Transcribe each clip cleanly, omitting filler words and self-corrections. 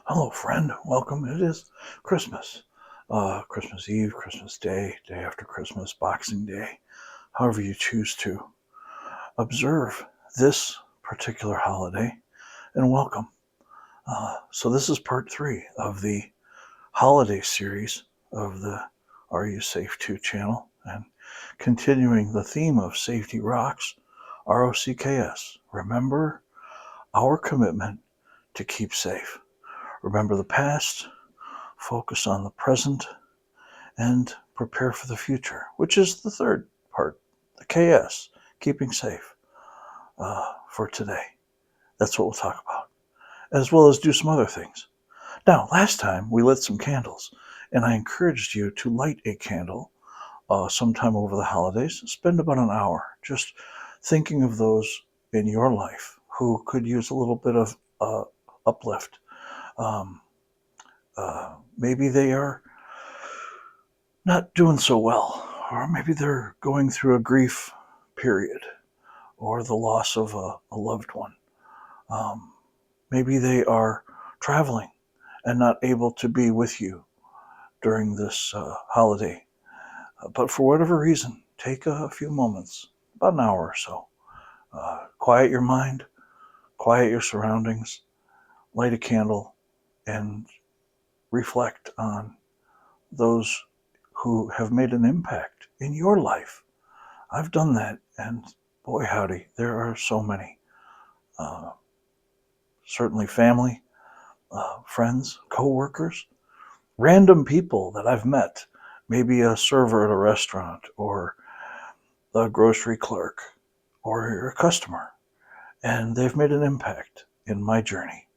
Hello, friend. Welcome. It is Christmas. Christmas Eve, Christmas Day, day after Christmas, Boxing Day, however you choose to observe this particular holiday, and welcome. So, this is part three of the holiday series of the Are You Safe 2 channel, and continuing the theme of Safety Rocks, R.O.C.K.S. Remember our commitment to keep safe. Remember the past, focus on the present, and prepare for the future, which is the third part, the KS, keeping safe, for today. That's what we'll talk about, as well as do some other things. Now, last time we lit some candles, and I encouraged you to light a candle sometime over the holidays. Spend about an hour just thinking of those in your life who could use a little bit of uplift. Um, Maybe they are not doing so well, or maybe they're going through a grief period or the loss of a loved one. Um, Maybe they are traveling and not able to be with you during this holiday. But for whatever reason, take a few moments, about an hour or so. Quiet your mind, quiet your surroundings, light a candle, and reflect on those who have made an impact in your life. I've done that, and boy, howdy, there are so many. Uh, Certainly family, friends, co-workers, random people that I've met, maybe a server at a restaurant or a grocery clerk or a customer, and they've made an impact in my journey.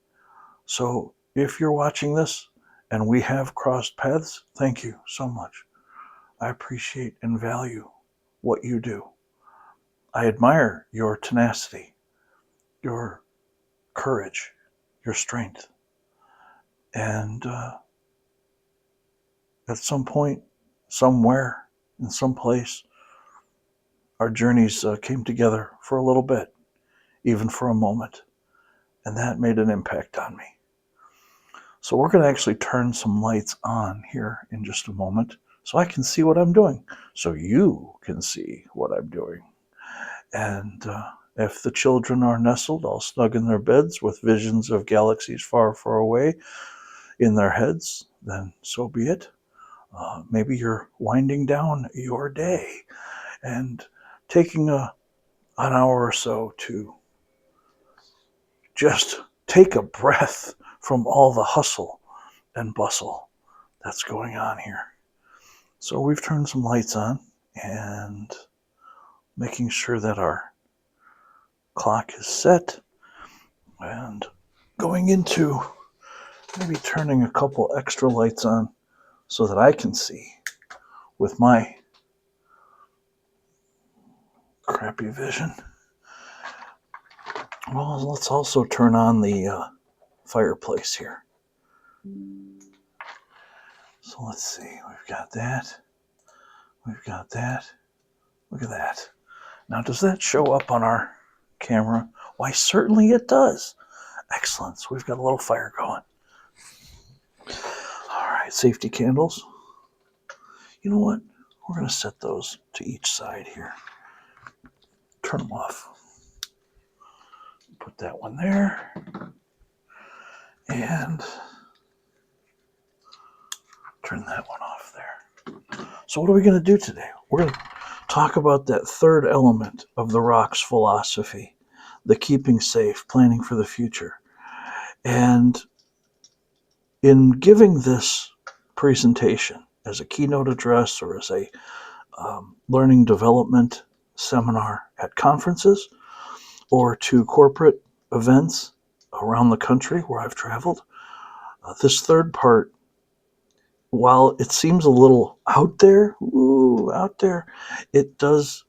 So if you're watching this and we have crossed paths, thank you so much. I appreciate and value what you do. I admire your tenacity, your courage, your strength. And at some point, somewhere, in some place, our journeys came together for a little bit, even for a moment. And that made an impact on me. So we're going to actually turn some lights on here in just a moment so I can see what I'm doing, so you can see what I'm doing. And if the children are nestled all snug in their beds with visions of galaxies far, far away in their heads, then so be it. Maybe you're winding down your day and taking an hour or so to just take a breath from all the hustle and bustle that's going on here. So we've turned some lights on and making sure that our clock is set and going into maybe turning a couple extra lights on so that I can see with my crappy vision. Well, let's also turn on the fireplace here. So let's see, we've got that. We've got that. Look at that. Now, does that show up on our camera? Why, certainly it does. Excellent. So we've got a little fire going. All right, safety candles. You know what? We're going to set those to each side here. Turn them off. Put that one there. And turn that one off there. So what are we going to do today? We're going to talk about that third element of the R.O.C.K.S philosophy, the keeping safe, planning for the future. And in giving this presentation as a keynote address or as a learning development seminar at conferences or to corporate events around the country where I've traveled, this third part, while it seems a little out there, it does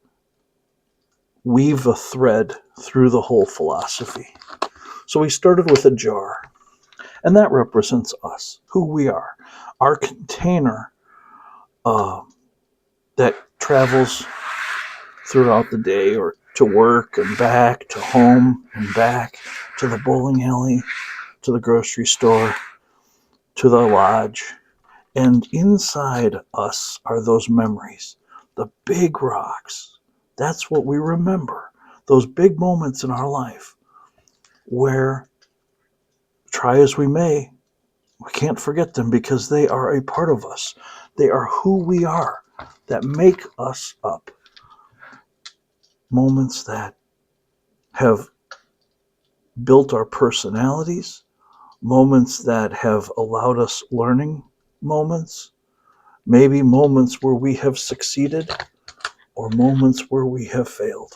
weave a thread through the whole philosophy. So we started with a jar, and that represents us, who we are, our container that travels throughout the day or to work and back, to home and back, to the bowling alley, to the grocery store, to the lodge. And inside us are those memories, the big rocks. That's what we remember. Those big moments in our life where, try as we may, we can't forget them because they are a part of us. They are who we are, that make us up. Moments that have built our personalities, moments that have allowed us learning moments, maybe moments where we have succeeded or moments where we have failed.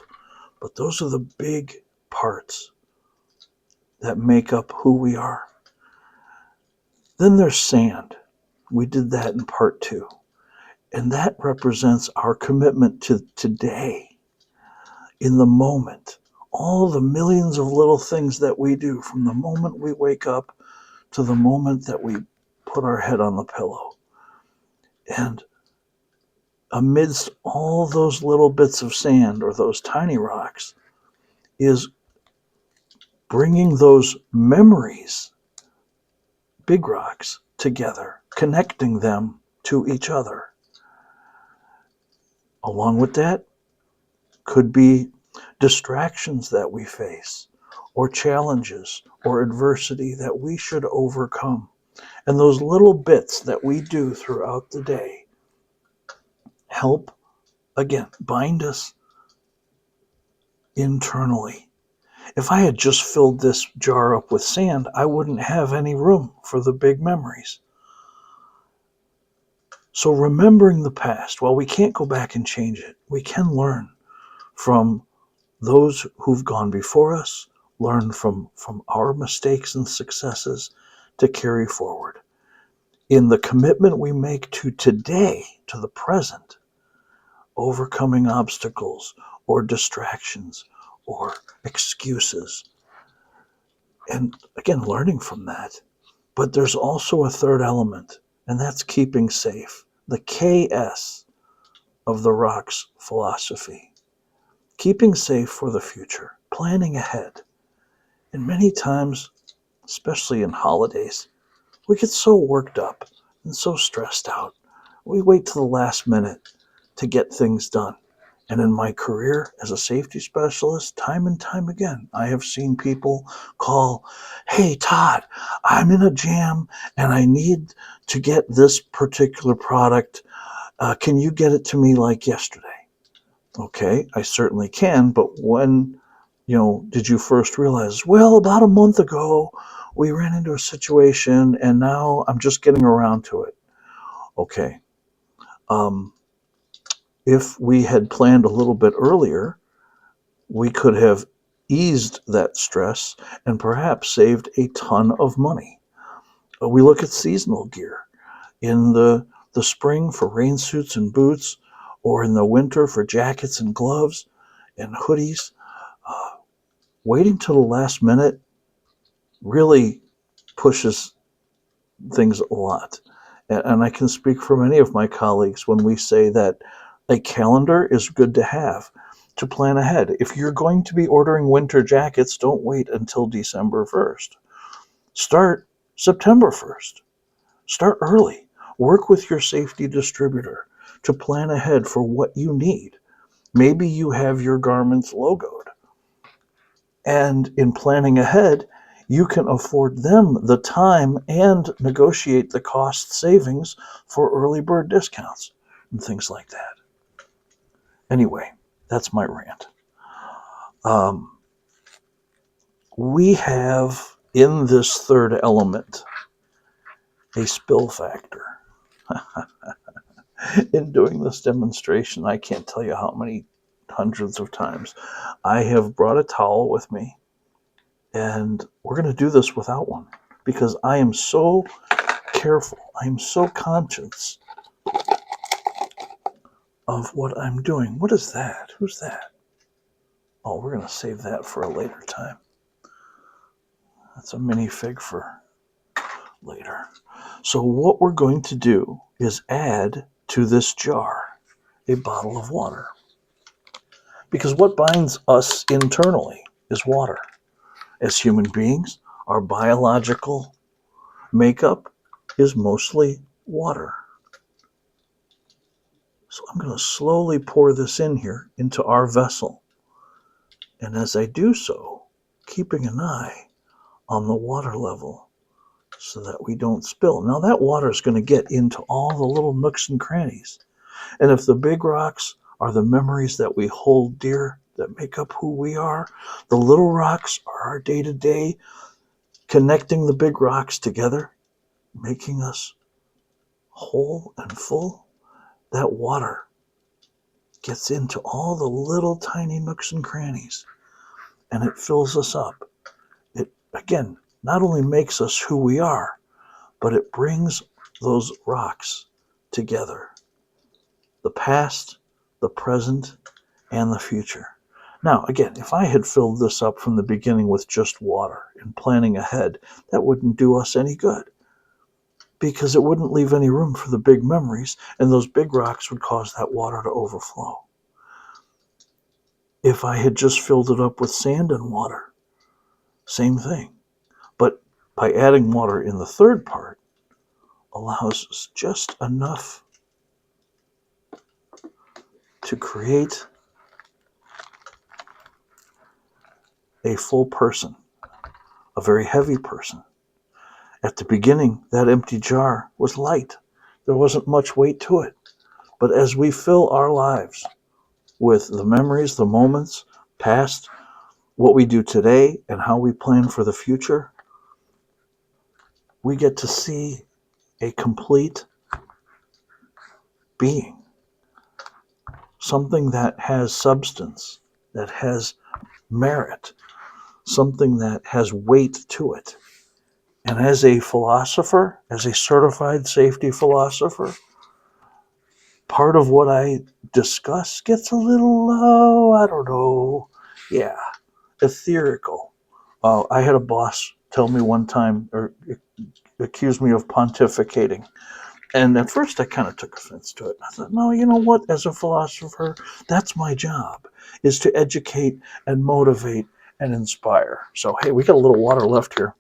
But those are the big parts that make up who we are. Then there's sand. We did that in part 2. And that represents our commitment to today, in the moment. All the millions of little things that we do from the moment we wake up to the moment that we put our head on the pillow. And amidst all those little bits of sand or those tiny rocks is bringing those memories, big rocks, together, connecting them to each other. Along with that could be distractions that we face, or challenges or adversity that we should overcome. And those little bits that we do throughout the day help, again, bind us internally. If I had just filled this jar up with sand, I wouldn't have any room for the big memories. So remembering the past, while we can't go back and change it, we can learn from those who've gone before us, learn from our mistakes and successes to carry forward. In the commitment we make to today, to the present, overcoming obstacles or distractions or excuses, and again, learning from that. But there's also a third element, and that's keeping safe. The K.S. of the R.O.C.K.S philosophy. Keeping safe for the future, planning ahead. And many times, especially in holidays, we get so worked up and so stressed out. We wait to the last minute to get things done. And in my career as a safety specialist, time and time again, I have seen people call, "Hey, Todd, I'm in a jam and I need to get this particular product. Can you get it to me like yesterday?" Okay, I certainly can, but when, did you first realize? Well, about a month ago, we ran into a situation and now I'm just getting around to it. Okay. If we had planned a little bit earlier, we could have eased that stress and perhaps saved a ton of money. We look at seasonal gear. In the spring for rain suits and boots, or in the winter for jackets and gloves and hoodies. Waiting till the last minute really pushes things a lot. And I can speak for many of my colleagues when we say that a calendar is good to have to plan ahead. If you're going to be ordering winter jackets, don't wait until December 1st. Start September 1st. Start early. Work with your safety distributor to plan ahead for what you need. Maybe you have your garments logoed. And in planning ahead, you can afford them the time and negotiate the cost savings for early bird discounts and things like that. Anyway, that's my rant. We have in this third element a spill factor. In doing this demonstration, I can't tell you how many hundreds of times I have brought a towel with me, and we're going to do this without one because I am so careful. I am so conscious of what I'm doing. What is that? Who's that? Oh, we're going to save that for a later time. That's a mini fig for later. So what we're going to do is add to this jar a bottle of water. Because what binds us internally is water. As human beings, our biological makeup is mostly water. So I'm going to slowly pour this in here into our vessel. And as I do so, keeping an eye on the water level so that we don't spill. Now that water is going to get into all the little nooks and crannies. And if the big rocks are the memories that we hold dear, that make up who we are, the little rocks are our day-to-day, connecting the big rocks together, making us whole and full. That water gets into all the little tiny nooks and crannies, and it fills us up. It, again, not only makes us who we are, but it brings those rocks together. The past, the present, and the future. Now, again, if I had filled this up from the beginning with just water and planning ahead, that wouldn't do us any good because it wouldn't leave any room for the big memories, and those big rocks would cause that water to overflow. If I had just filled it up with sand and water, same thing. But by adding water in the third part, allows us just enough to create a full person, a very heavy person. At the beginning, that empty jar was light. There wasn't much weight to it. But as we fill our lives with the memories, the moments, past, what we do today, and how we plan for the future, we get to see a complete being. Something that has substance, that has merit, something that has weight to it. And as a philosopher, as a certified safety philosopher, part of what I discuss gets a little, I don't know, yeah, etherical. I had a boss tell me one time, or accuse me of pontificating. And at first I kind of took offense to it. I thought, no, you know what? As a philosopher, that's my job, is to educate and motivate and inspire. So, hey, we got a little water left here.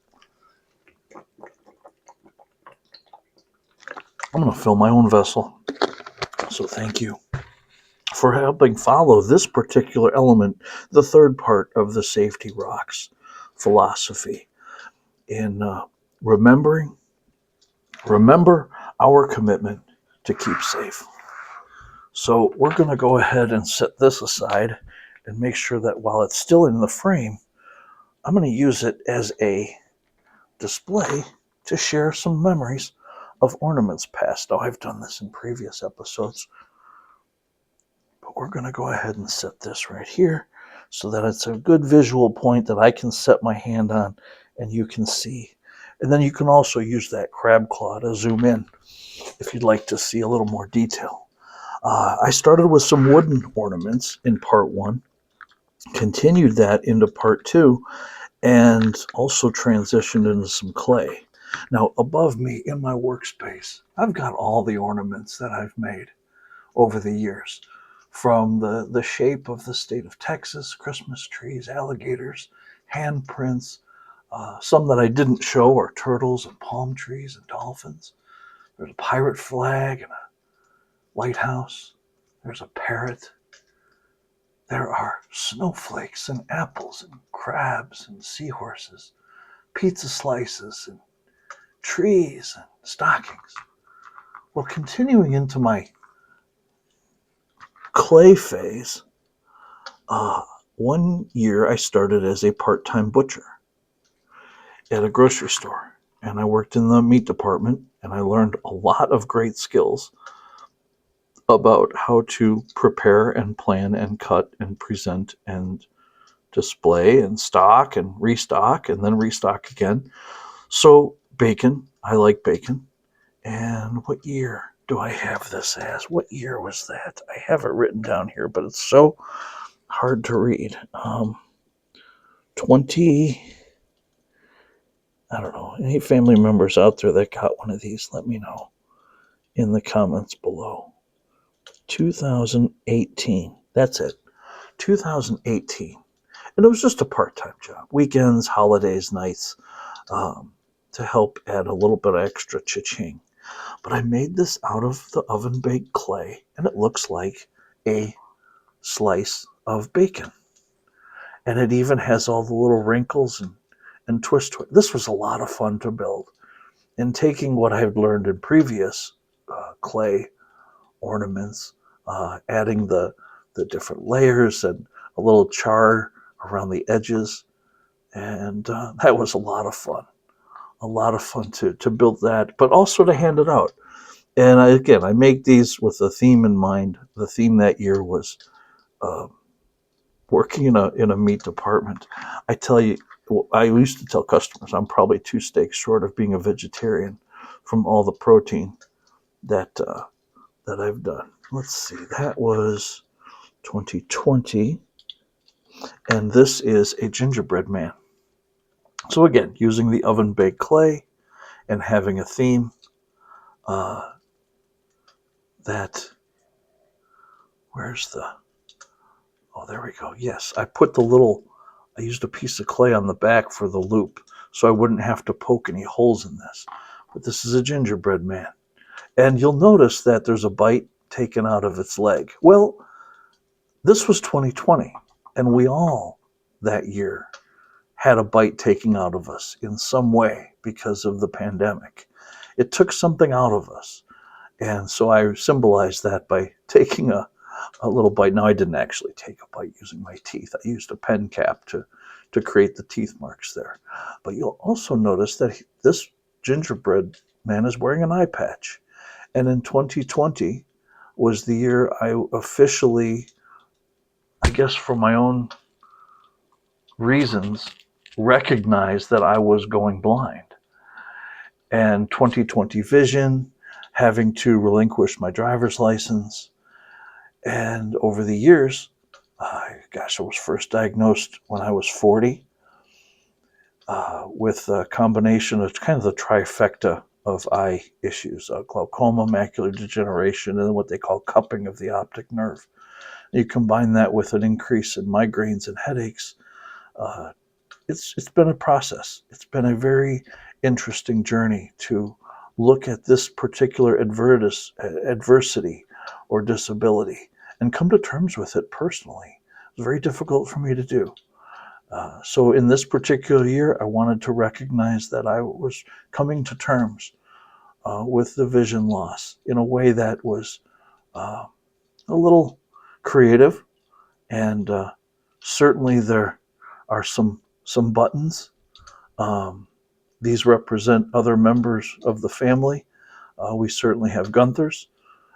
I'm going to fill my own vessel. So thank you for helping follow this particular element, the third part of the Safety Rocks philosophy, in remember our commitment to keep safe. So we're going to go ahead and set this aside and make sure that while it's still in the frame, I'm going to use it as a display to share some memories of ornaments past. Now, I've done this in previous episodes, but we're going to go ahead and set this right here so that it's a good visual point that I can set my hand on and you can see. And then you can also use that crab claw to zoom in if you'd like to see a little more detail. I started with some wooden ornaments in part one, continued that into part two, and also transitioned into some clay. Now, above me in my workspace, I've got all the ornaments that I've made over the years, from the shape of the state of Texas, Christmas trees, alligators, handprints. Some that I didn't show are turtles and palm trees and dolphins. There's a pirate flag and a lighthouse. There's a parrot. There are snowflakes and apples and crabs and seahorses, pizza slices and trees and stockings. Well, continuing into my clay phase, one year I started as a part-time butcher at a grocery store, and I worked in the meat department, and I learned a lot of great skills about how to prepare and plan and cut and present and display and stock and then restock again. So bacon, I like bacon. And what year do I have this as? What year was that? I have it written down here, but it's so hard to read. 20, I don't know. Any family members out there that got one of these, let me know in the comments below. 2018. That's it. 2018. And it was just a part-time job. Weekends, holidays, nights, to help add a little bit of extra cha-ching. But I made this out of the oven baked clay, and it looks like a slice of bacon. And it even has all the little wrinkles and twists to it. This was a lot of fun to build. And taking what I had learned in previous clay ornaments, adding the different layers and a little char around the edges. And that was a lot of fun. A lot of fun to build that, but also to hand it out. And I make these with a theme in mind. The theme that year was uh, working in a meat department. I tell you, I used to tell customers I'm probably 2 steaks short of being a vegetarian from all the protein that that I've done. Let's see, that was 2020, and this is a gingerbread man. So again, using the oven baked clay and having a theme uh, that where's the oh, there we go. Yes, I used a piece of clay on the back for the loop so I wouldn't have to poke any holes in this. But this is a gingerbread man. And you'll notice that there's a bite taken out of its leg. Well, this was 2020, and we all that year had a bite taken out of us in some way because of the pandemic. It took something out of us. And so I symbolized that by taking a little bite. Now, I didn't actually take a bite using my teeth. I used a pen cap to create the teeth marks there. But you'll also notice that this gingerbread man is wearing an eye patch. And in 2020 was the year I officially, I guess for my own reasons, recognized that I was going blind. And 2020 vision, having to relinquish my driver's license, and over the years, I was first diagnosed when I was 40 with a combination of kind of the trifecta of eye issues, glaucoma, macular degeneration, and then what they call cupping of the optic nerve. You combine that with an increase in migraines and headaches. Uh, it's been a process. It's been a very interesting journey to look at this particular adversity or disability and come to terms with it personally. It was very difficult for me to do. So in this particular year, I wanted to recognize that I was coming to terms with the vision loss in a way that was uh, a little creative, and certainly there are some buttons. Um, these represent other members of the family. We certainly have Gunther's.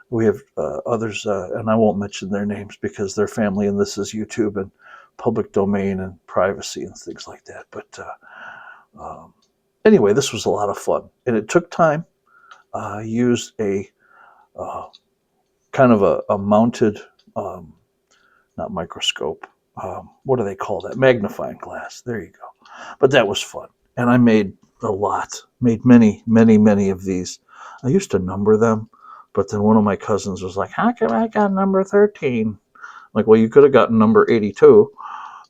We have others, and I won't mention their names because they're family, and this is YouTube and public domain and privacy and things like that. But anyway, this was a lot of fun, and it took time. I used a uh, kind of a mounted, not microscope. What do they call that? Magnifying glass. There you go. But that was fun, and I made a lot. Made many, many, many of these. I used to number them, but then one of my cousins was like, "How come I got number 13?" Like, well, you could have gotten number 82.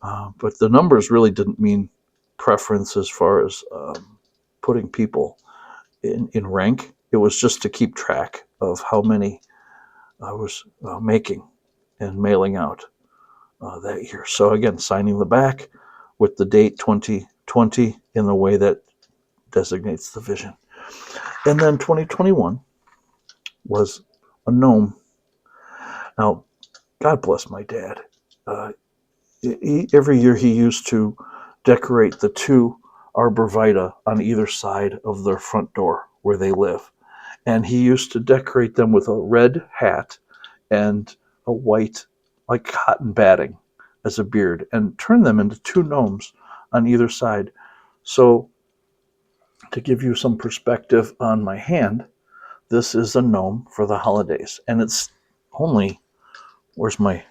But the numbers really didn't mean preference as far as putting people in rank. It was just to keep track of how many I was making and mailing out that year. So again, signing the back with the date 2020 in the way that designates the vision. And then 2021 was a gnome. Now, God bless my dad. Uh, every year he used to decorate the two arborvitae on either side of their front door where they live. And he used to decorate them with a red hat and a white, like cotton batting, as a beard, and turn them into two gnomes on either side. So, to give you some perspective on my hand, this is a gnome for the holidays. And it's only, where's my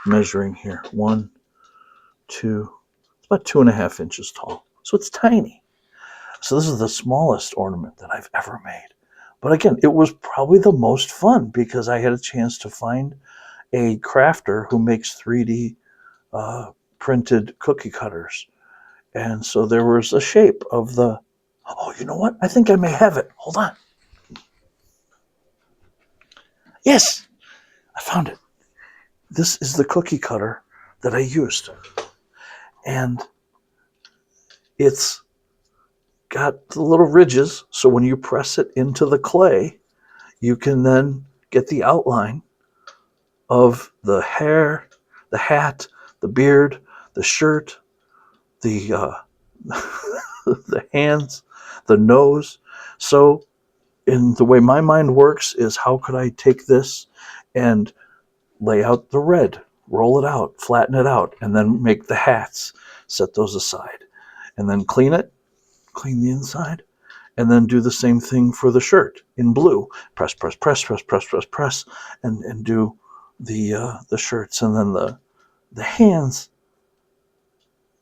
measuring here? 1, 2, it's about 2.5 inches tall. So it's tiny. So this is the smallest ornament that I've ever made. But again, it was probably the most fun because I had a chance to find a crafter who makes 3D printed cookie cutters. And so there was a shape of the Oh, you know what? I think I may have it. Hold on. Yes, I found it. This is the cookie cutter that I used. And it's got the little ridges, so when you press it into the clay, you can then get the outline of the hair, the hat, the beard, the shirt, the the hands, the nose. So, in the way my mind works, is how could I take this and lay out the red, roll it out, flatten it out, and then make the hats, set those aside, and then clean it, clean the inside, and then do the same thing for the shirt in blue. Press, press, press, press, press, press, press, and do the shirts, and then the hands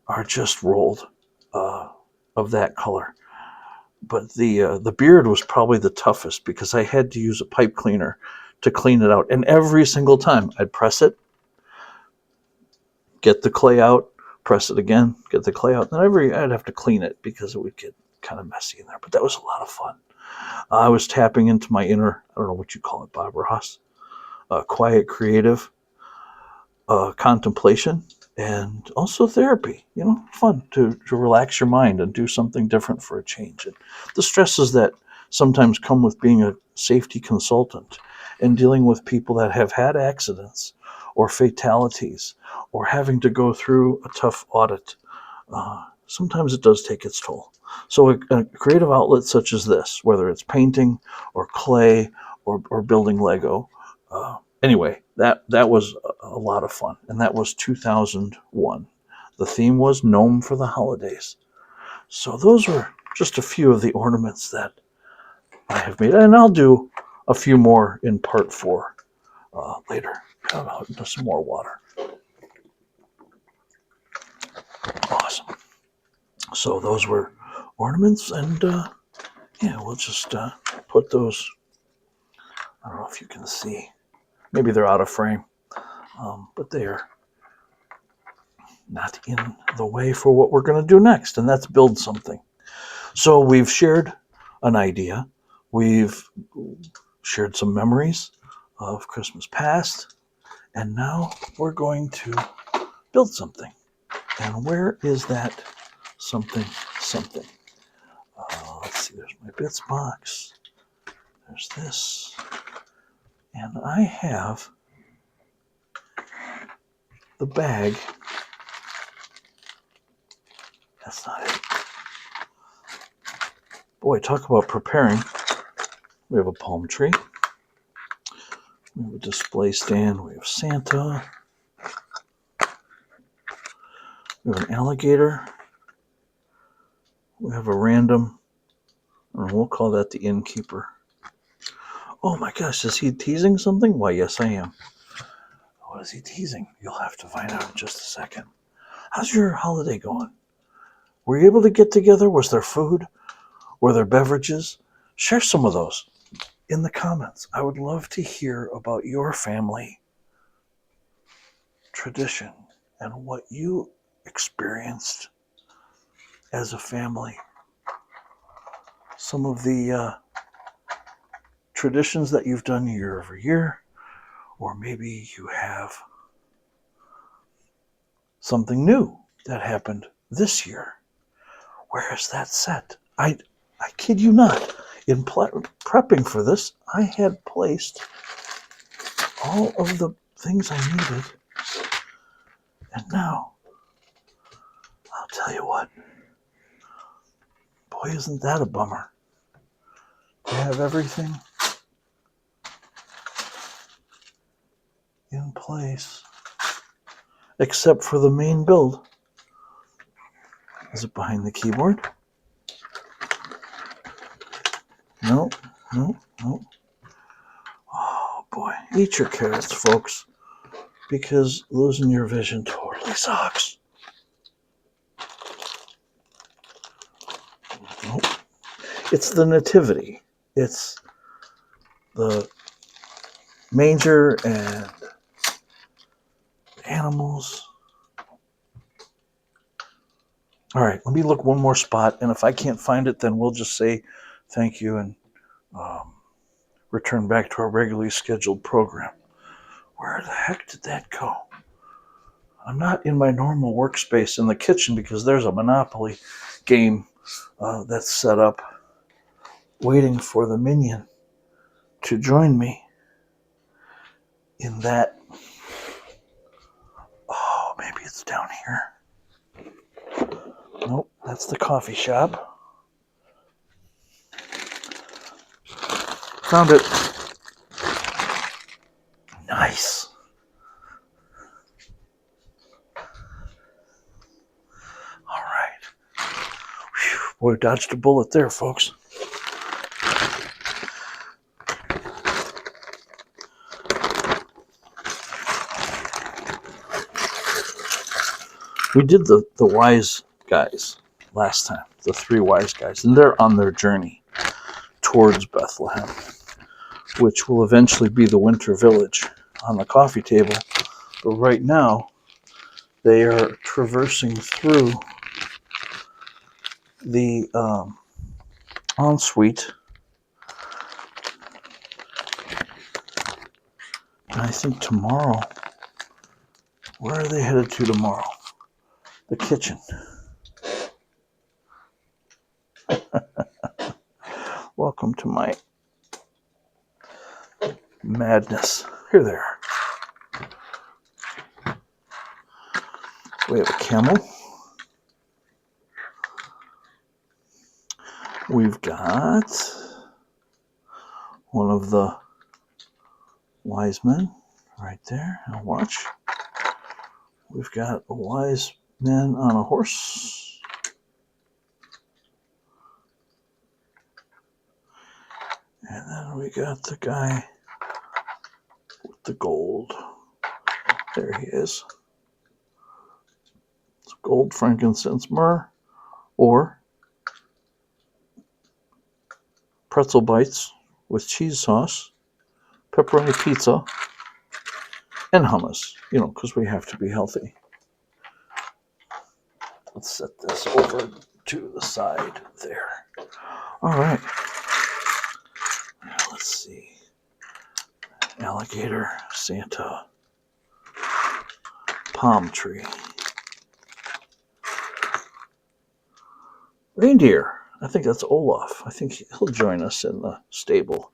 are just rolled uh, of that color. But the beard was probably the toughest because I had to use a pipe cleaner to clean it out, and every single time I'd press it, get the clay out, press it again, get the clay out, and I'd have to clean it because it would get kind of messy in there. But that was a lot of fun. I was tapping into my inner, I don't know what you call it, Bob Ross, quiet creative contemplation, and also therapy. Fun to relax your mind and do something different for a change. And the stresses that sometimes come with being a safety consultant and dealing with people that have had accidents or fatalities or having to go through a tough audit. Sometimes it does take its toll. So a creative outlet such as this, whether it's painting or clay or building Lego, anyway, that was a lot of fun, and that was 2001. The theme was Gnome for the Holidays. So those were just a few of the ornaments that I have made, and I'll do a few more in part 4 later. Out into some more water. Awesome. So those were ornaments, and yeah, we'll just put those. I don't know if you can see. Maybe they're out of frame, but they are not in the way for what we're going to do next, and that's build something. So we've shared an idea. We've shared some memories of Christmas past, and now we're going to build something. And where is that something? Let's see, there's my bits box. There's this. And I have the bag. That's not it. Boy, talk about preparing. We have a palm tree. We have a display stand. We have Santa. We have an alligator. We have a random, and we'll call that the innkeeper. Oh my gosh, is he teasing something? Why, yes, I am. What is he teasing? You'll have to find out in just a second. How's your holiday going? Were you able to get together? Was there food? Were there beverages? Share some of those in the comments. I would love to hear about your family tradition and what you experienced as a family. Some of the traditions that you've done year over year, or maybe you have something new that happened this year. Where is that set? I kid you not. In prepping for this, I had placed all of the things I needed, and now I'll tell you what. Boy, isn't that a bummer? To have everything in place except for the main build. Is it behind the keyboard? No. Oh boy, eat your carrots, folks, because losing your vision totally sucks. Nope. It's the nativity. It's the manger and animals. All right, let me look one more spot, and if I can't find it, then we'll just say thank you and return back to our regularly scheduled program. Where the heck did that go? I'm not in my normal workspace in the kitchen because there's a Monopoly game that's set up waiting for the minion to join me in that. Oh, maybe it's down here. Nope, that's the coffee shop. Found it. Nice. All right. Whew, boy, dodged a bullet there, folks. We did the wise guys last time, the 3 wise guys, and they're on their journey towards Bethlehem, which will eventually be the winter village on the coffee table. But right now, they are traversing through the ensuite. And I think tomorrow, where are they headed to tomorrow? The kitchen. Welcome to my madness. Here they are. We have a camel. We've got one of the wise men right there. Now watch. We've got a wise man on a horse. And then we got the guy with the gold. There he is. It's gold, frankincense, myrrh, or pretzel bites with cheese sauce, pepperoni pizza, and hummus, because we have to be healthy. Let's set this over to the side there. All right. Now let's see. Alligator, Santa, palm tree, reindeer. I think that's Olaf. I think he'll join us in the stable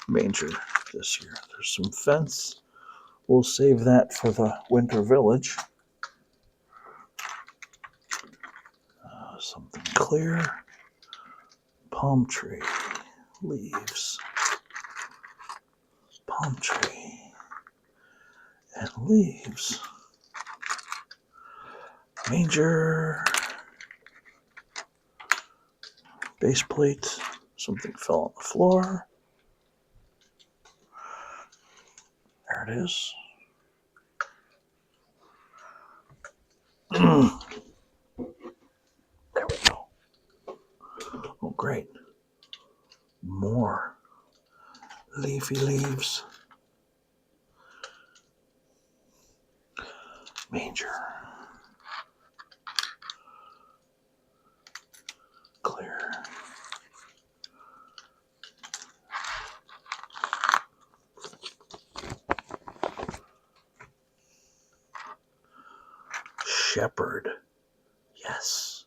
manger this year. There's some fence. We'll save that for the winter village. Something clear. Palm tree. Leaves. Palm tree. And leaves. Manger. Base plate. Something fell on the floor. There it is. There we go. Oh, great. More leafy leaves. Manger. Clear. Shepherd. Yes.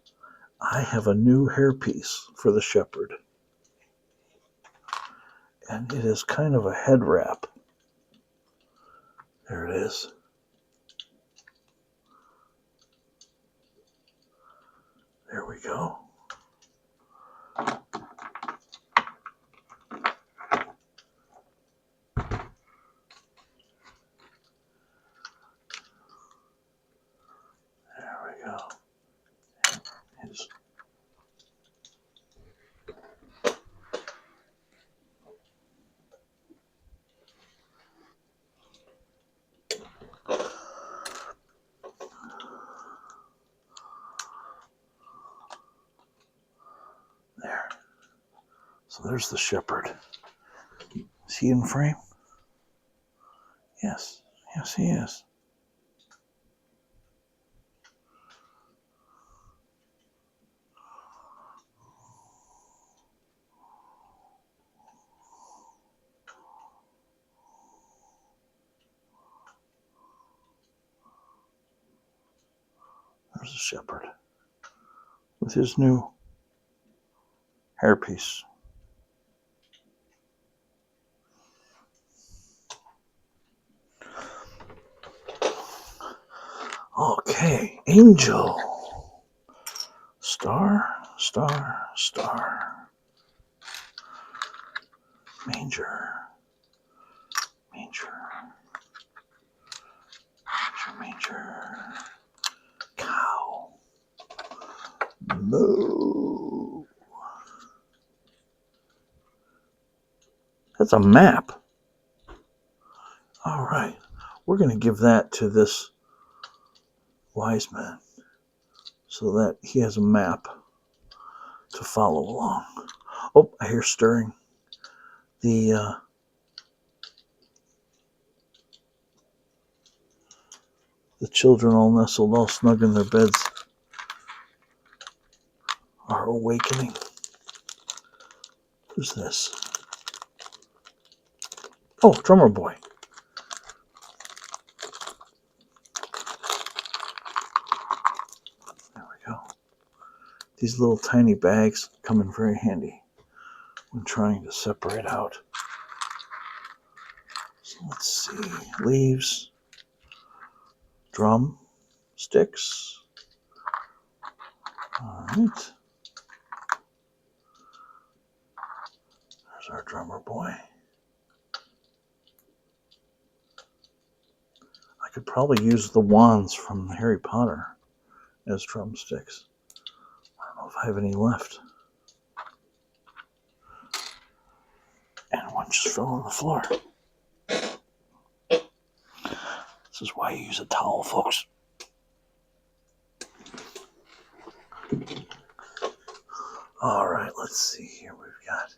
I have a new hairpiece for the shepherd. And it is kind of a head wrap. There it is. There we go. There we go. There. So there's the shepherd. Is he in frame? Yes. Yes, he is. Mrs. Shepherd with his new hairpiece. Okay, angel. Star, star, star. Manger, manger, manger, manger. Cow. Moo. That's a map. All right. We're going to give that to this wise man so that he has a map to follow along. Oh, I hear stirring. The children all nestled, all snug in their beds, are awakening. Who's this? Oh, drummer boy. There we go. These little tiny bags come in very handy when trying to separate out. So let's see. Leaves, drum, sticks. All right. There's our drummer boy. I could probably use the wands from Harry Potter as drumsticks. I don't know if I have any left. And one just fell on the floor. This is why you use a towel, folks. All right, let's see here. We've got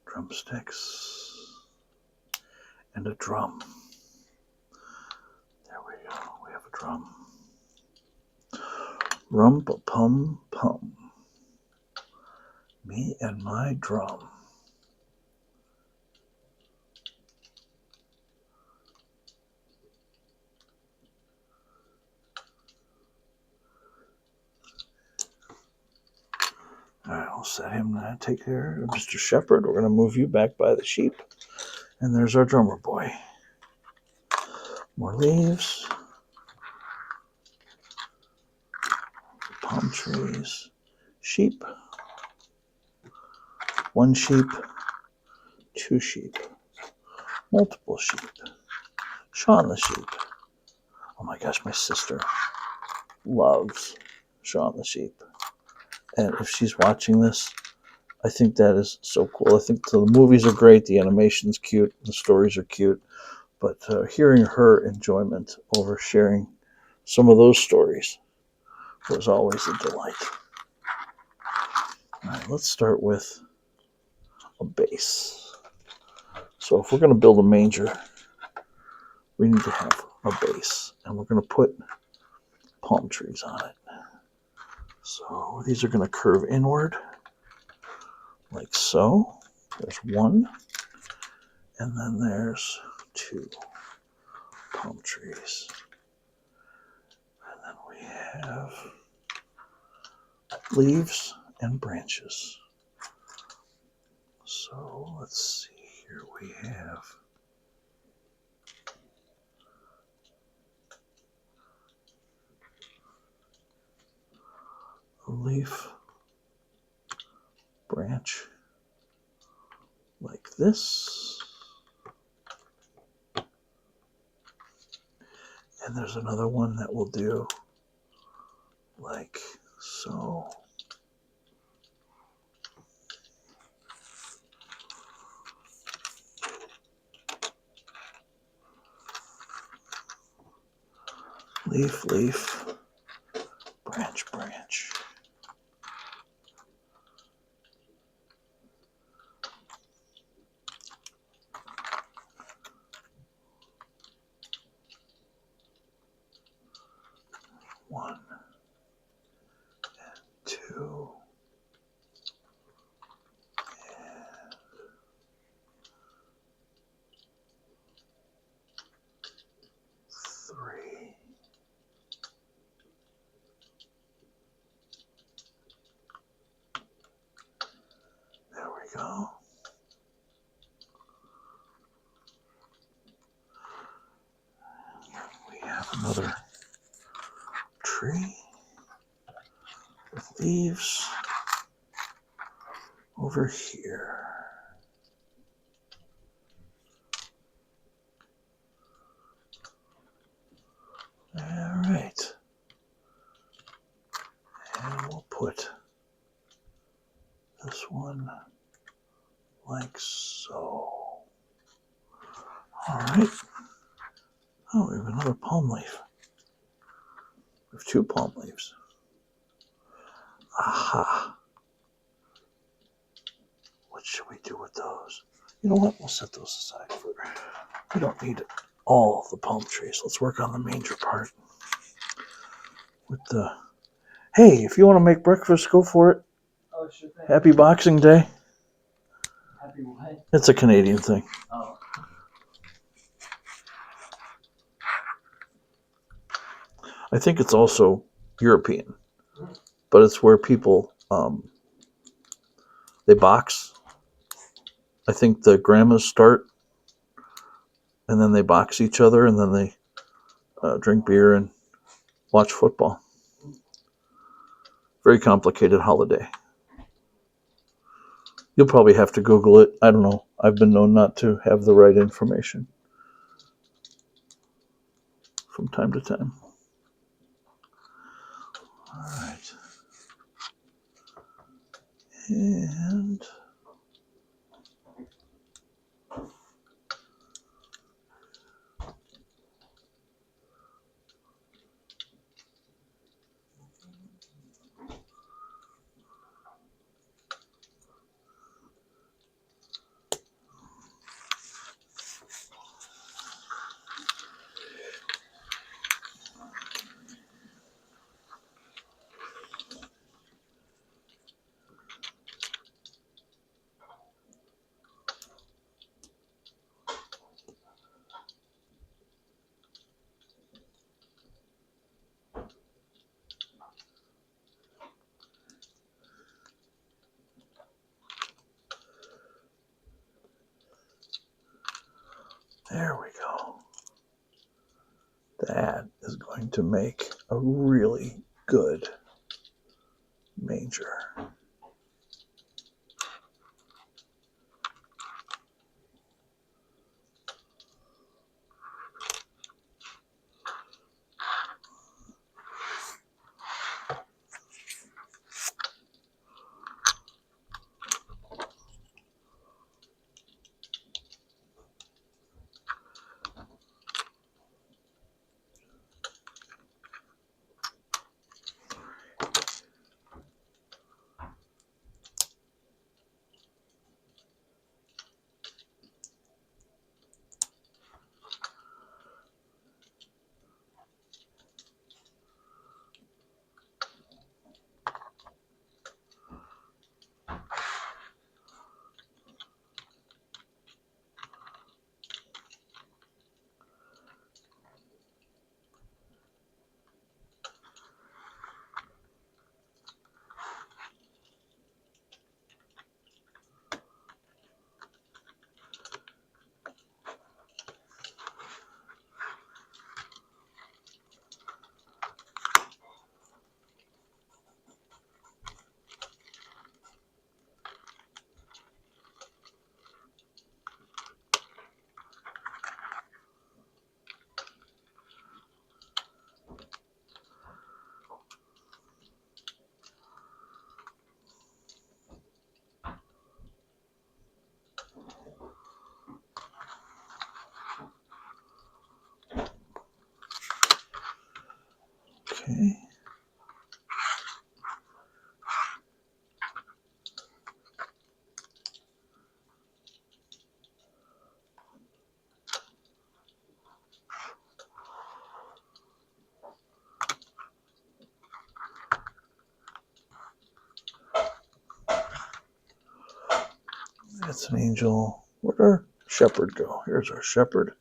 drumsticks and a drum. There we go. We have a drum. Rum-pa-pum-pum. Me and my drum. All right, I'll set him to take care of Mr. Shepherd. We're going to move you back by the sheep. And there's our drummer boy. More leaves. Palm trees. Sheep. One sheep. Two sheep. Multiple sheep. Shaun the sheep. Oh my gosh, my sister loves Shaun the sheep. And if she's watching this, I think that is so cool. I think the movies are great, the animation's cute, the stories are cute, but hearing her enjoyment over sharing some of those stories was always a delight. All right, let's start with a base. So if we're going to build a manger, we need to have a base, and we're going to put palm trees on it. So these are going to curve inward, like so. There's one, and then there's two palm trees. And then we have leaves and branches. So let's see here. We have a leaf, branch, like this. And there's another one that will do like so. Leaf, leaf, branch, branch. One, two, and three. we go. We have another tree with leaves over here. All right. And we'll put this one like so. All right. Oh, we have another palm leaf. We have 2 palm leaves. Aha. What should we do with those? You know what? We'll set those aside for. We don't need all the palm trees. Let's work on the manger part. With the. Hey, if you want to make breakfast, go for it. Oh, sure thing. Happy Boxing Day. Happy what? It's a Canadian thing. Oh. I think it's also European, but it's where people they box. I think the grandmas start, and then they box each other, and then they drink beer and watch football. Very complicated holiday. You'll probably have to Google it. I don't know. I've been known not to have the right information from time to time. All right. And there we go. That is going to make a really good manger. Okay. That's an angel. Where'd our shepherd go? Here's our shepherd.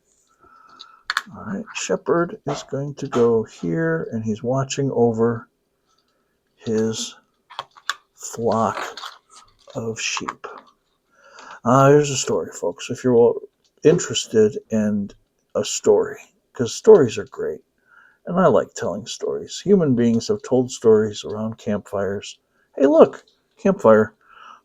All right, shepherd is going to go here, and he's watching over his flock of sheep. Here's a story, folks. If you're interested in a story, because stories are great, and I like telling stories. Human beings have told stories around campfires. Hey, look, campfire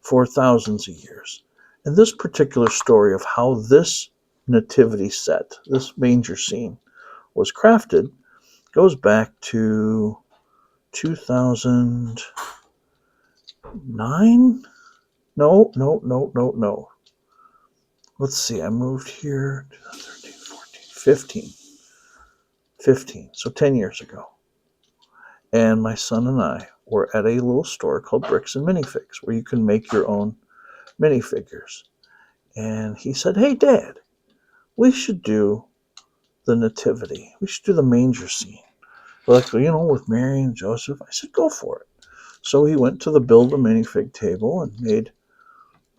for thousands of years. And this particular story of how this nativity set, this manger scene, was crafted goes back to 2009. No. Let's see, I moved here 2013, 14, 15. So 10 years ago. And my son and I were at a little store called Bricks and Minifigs where you can make your own minifigures. And he said, "Hey, Dad, we should do the nativity. We should do the manger scene. Like, with Mary and Joseph." I said, "Go for it." So he went to the Build a Minifig table and made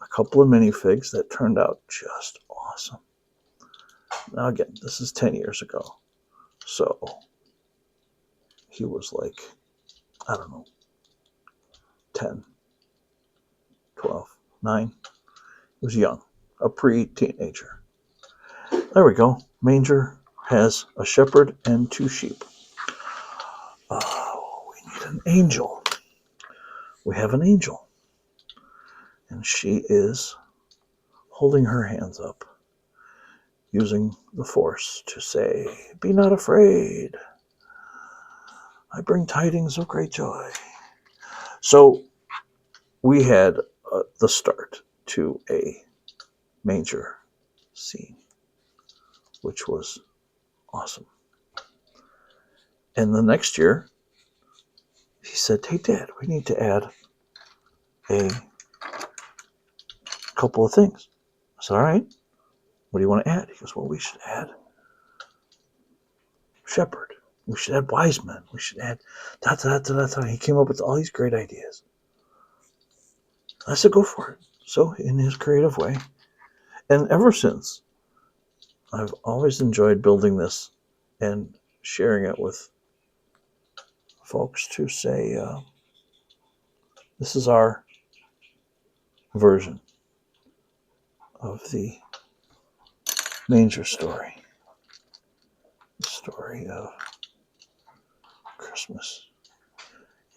a couple of minifigs that turned out just awesome. Now, again, this is 10 years ago. So he was like, I don't know, 10, 12, 9. He was young, a pre-teenager. There we go. Manger has a shepherd and 2 sheep. We need an angel. We have an angel. And she is holding her hands up, using the force to say, "Be not afraid. I bring tidings of great joy." So we had the start to a manger scene, which was awesome. And the next year, he said, "Hey, Dad, we need to add a couple of things." I said, "All right, what do you want to add?" He goes, "Well, we should add shepherd. We should add wise men. We should add da da da da da." He came up with all these great ideas. I said, "Go for it." So, in his creative way, and ever since, I've always enjoyed building this and sharing it with folks to say, this is our version of the manger story, the story of Christmas.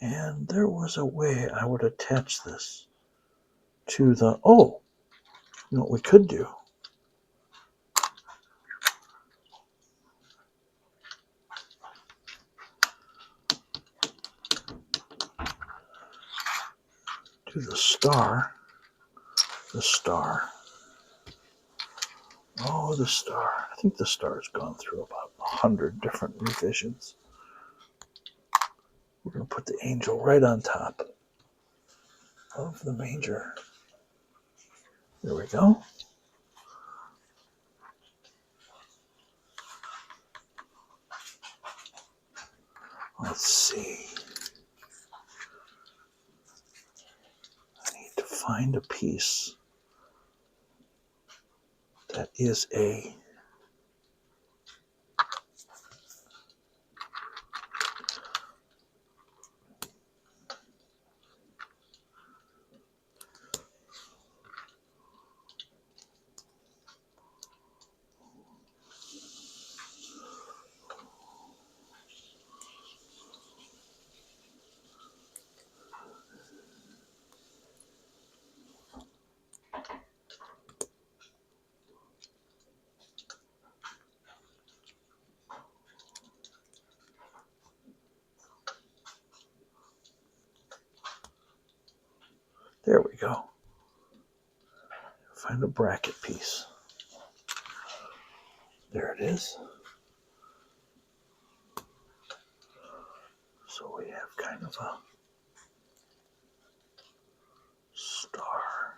And there was a way I would attach this to the, what we could do. Do the star. The star. The star. I think the star's gone through about 100 different revisions. We're going to put the angel right on top of the manger. There we go. Let's see. I need to find a piece that is a there we go. Find a bracket piece. There it is. So we have kind of a star.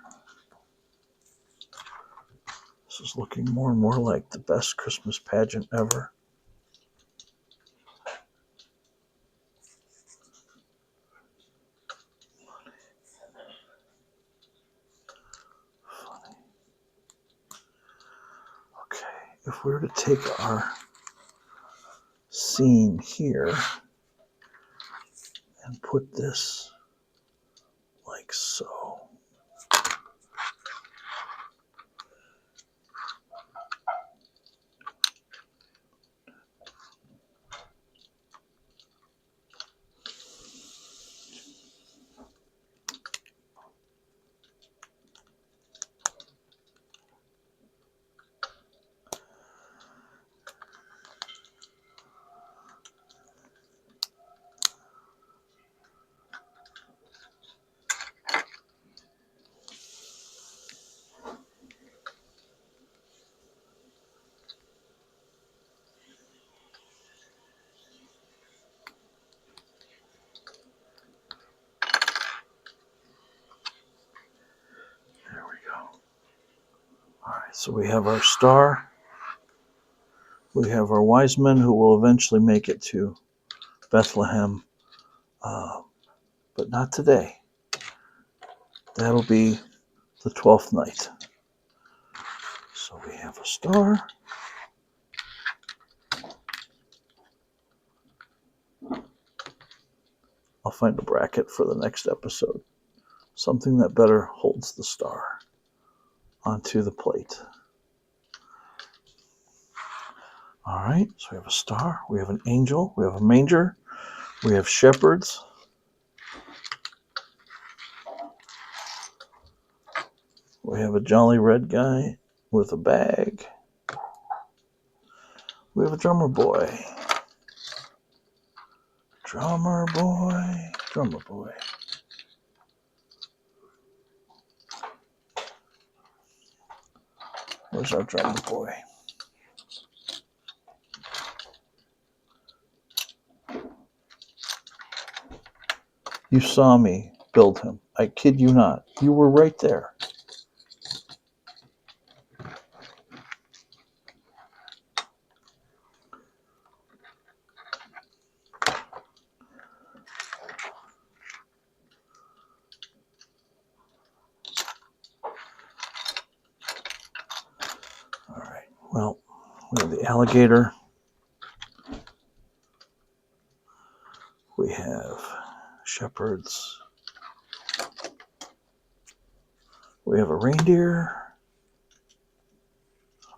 This is looking more and more like the best Christmas pageant ever. Funny. Okay, if we were to take our scene here and put this like so. So we have our star. We have our wise men who will eventually make it to Bethlehem, but not today. That'll be the 12th night. So we have a star. I'll find a bracket for the next episode. Something that better holds the star onto the plate. All right, so we have a star, we have an angel, we have a manger, we have shepherds. We have a jolly red guy with a bag. We have a drummer boy. Drummer boy, drummer boy. Where's our drummer boy? You saw me build him. I kid you not. You were right there. All right. Well, we have the alligator. We have shepherds. We have a reindeer.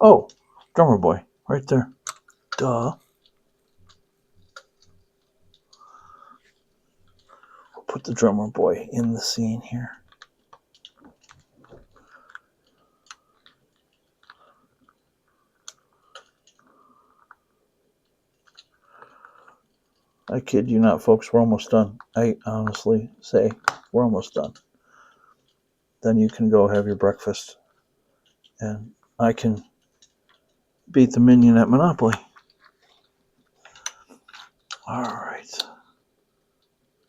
Oh, drummer boy, right there. Duh. We'll put the drummer boy in the scene here. I kid you not, folks, we're almost done. I honestly say we're almost done. Then you can go have your breakfast, and I can beat the minion at Monopoly. All right.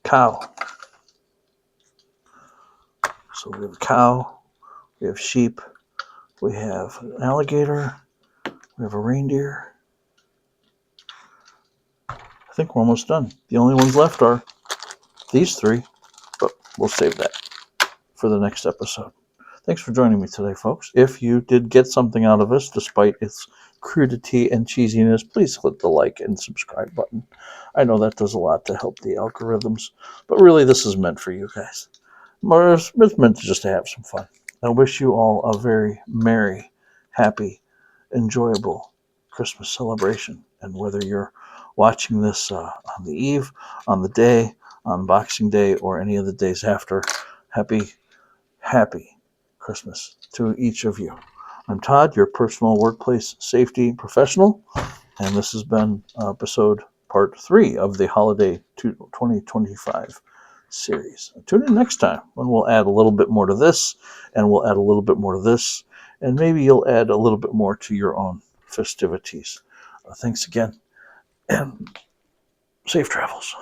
Cow. So we have a cow, we have sheep, we have an alligator, we have a reindeer. I think we're almost done. The only ones left are these three, but we'll save that for the next episode. Thanks for joining me today, folks. If you did get something out of this, despite its crudity and cheesiness, please click the like and subscribe button. I know that does a lot to help the algorithms, but really this is meant for you guys. It's meant just to have some fun. I wish you all a very merry, happy, enjoyable Christmas celebration. And whether you're watching this on the eve, on the day, on Boxing Day, or any of the days after, happy Christmas to each of you. I'm Todd, your personal workplace safety professional, and this has been episode part 3 of the Holiday 2025 series. Tune in next time when we'll add a little bit more to this, and we'll add a little bit more to this, and maybe you'll add a little bit more to your own festivities. Thanks again, and safe travels.